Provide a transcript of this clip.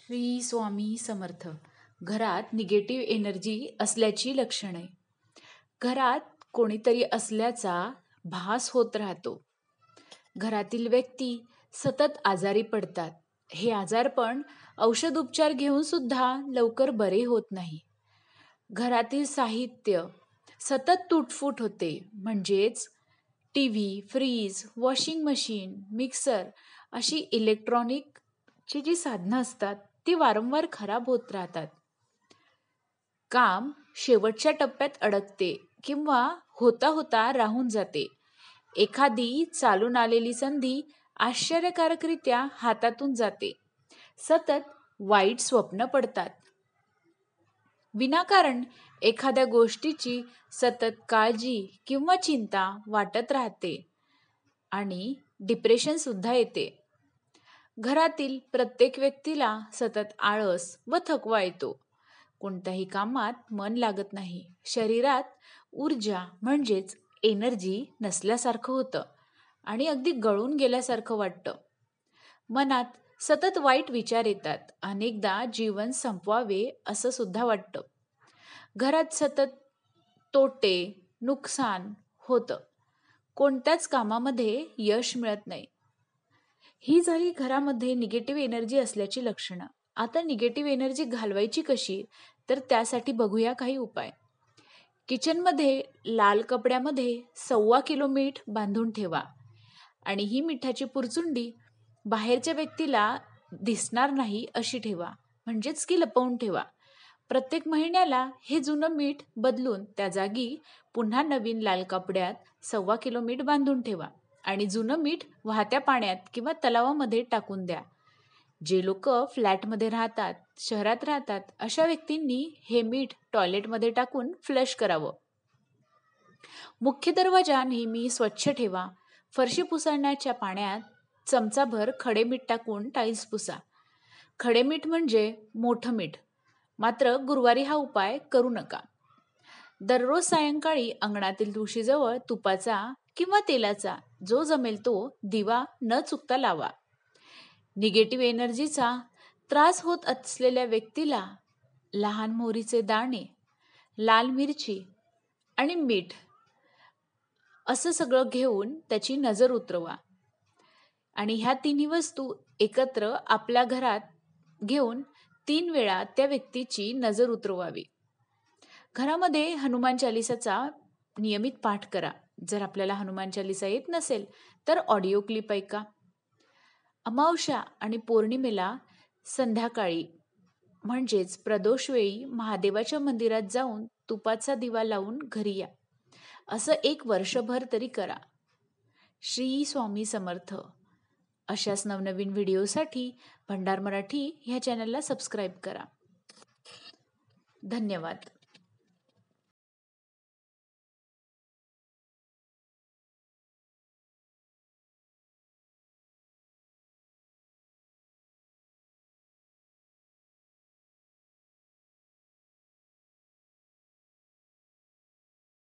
श्री स्वामी समर्थ. घरात negative energy असल्याची लक्षणे. घरात कोणीतरी असल्याचा भास होत राहतो. घरातील व्यक्ती सतत आजारी पडतात. हे आजारपण औषध उपचार घेऊन सुद्धा लवकर बरे होत नाही. घरातील साहित्य सतत तुटफूट होते, म्हणजेच TV, fridge, washing machine, mixer अशी इलेक्ट्रॉनिकची जी साधनं असतात ती वारंवार खराब होत राहतात. काम शेवटच्या टप्प्यात अडकते किंवा होता होता राहून जाते. एखादी चालून आलेली संधी आश्चर्यकारकरित्या हातातून जाते. सतत वाईट स्वप्न पडतात. विनाकारण एखाद्या गोष्टीची सतत काळजी किंवा चिंता वाटत राहते आणि डिप्रेशन सुद्धा येते. घरातील प्रत्येक व्यक्तीला सतत आळस व थकवा येतो. कोणत्याही कामात मन लागत नाही. शरीरात ऊर्जा म्हणजेच एनर्जी नसल्यासारखं होतं आणि अगदी गळून गेल्यासारखं वाटतं. मनात सतत वाईट विचार येतात. अनेकदा जीवन संपवावे असं सुद्धा वाटतं. घरात सतत तोटे, नुकसान होतं. कोणत्याच कामामध्ये यश मिळत नाही. ही झाली घरामध्ये निगेटिव्ह एनर्जी असल्याची लक्षणं. आता निगेटिव्ह एनर्जी घालवायची कशी, तर त्यासाठी बघूया काही उपाय. किचनमध्ये लाल कपड्यामध्ये 1.25 किलो मीठ बांधून ठेवा आणि ही मिठाची पुरचुंडी बाहेरच्या व्यक्तीला दिसणार नाही अशी ठेवा, म्हणजेच की लपवून ठेवा. प्रत्येक महिन्याला हे जुनं मीठ बदलून त्या जागी पुन्हा नवीन लाल कपड्यात 1.25 किलो मीठ बांधून ठेवा आणि जुनं मीठ वाहत्या पाण्यात किंवा तलावामध्ये टाकून द्या. जे लोक फ्लॅटमध्ये राहतात, शहरात राहतात, अशा व्यक्तींनी हे मीठ टॉयलेटमध्ये टाकून फ्लश करावं. मुख्य दरवाजा नेहमी स्वच्छ ठेवा. फरशी पुसण्याच्या पाण्यात चमचाभर खडे मीठ टाकून टाईल्स पुसा. खडे मीठ म्हणजे मोठं मीठ. मात्र गुरुवारी हा उपाय करू नका. दररोज सायंकाळी अंगणातील तुळशीजवळ तुपाचा किंवा तेलाचा जो जमेल तो दिवा न चुकता लावा. निगेटिव्ह एनर्जीचा त्रास होत असलेल्या व्यक्तीला लहान मोहरीचे दाणे, लाल मिरची आणि मीठ असं सगळं घेऊन त्याची नजर उतरवा आणि ह्या तिन्ही वस्तू एकत्र आपल्या घरात घेऊन 3 वेळा त्या व्यक्तीची नजर उतरवावी. घरामध्ये हनुमान चालिसाचा नियमित पाठ करा. जर आपल्याला हनुमान चालिसा येत नसेल तर ऑडिओ क्लिप ऐका. अमावस्या आणि पौर्णिमेला संध्याकाळी म्हणजेच प्रदोषवेळी महादेवाच्या मंदिरात जाऊन तुपाचा दिवा लावून घरी या. असं 1 वर्षभर तरी करा. श्री स्वामी समर्थ. अशाच नवनवीन व्हिडिओसाठी भंडार मराठी ह्या चॅनलला सबस्क्राईब करा. धन्यवाद.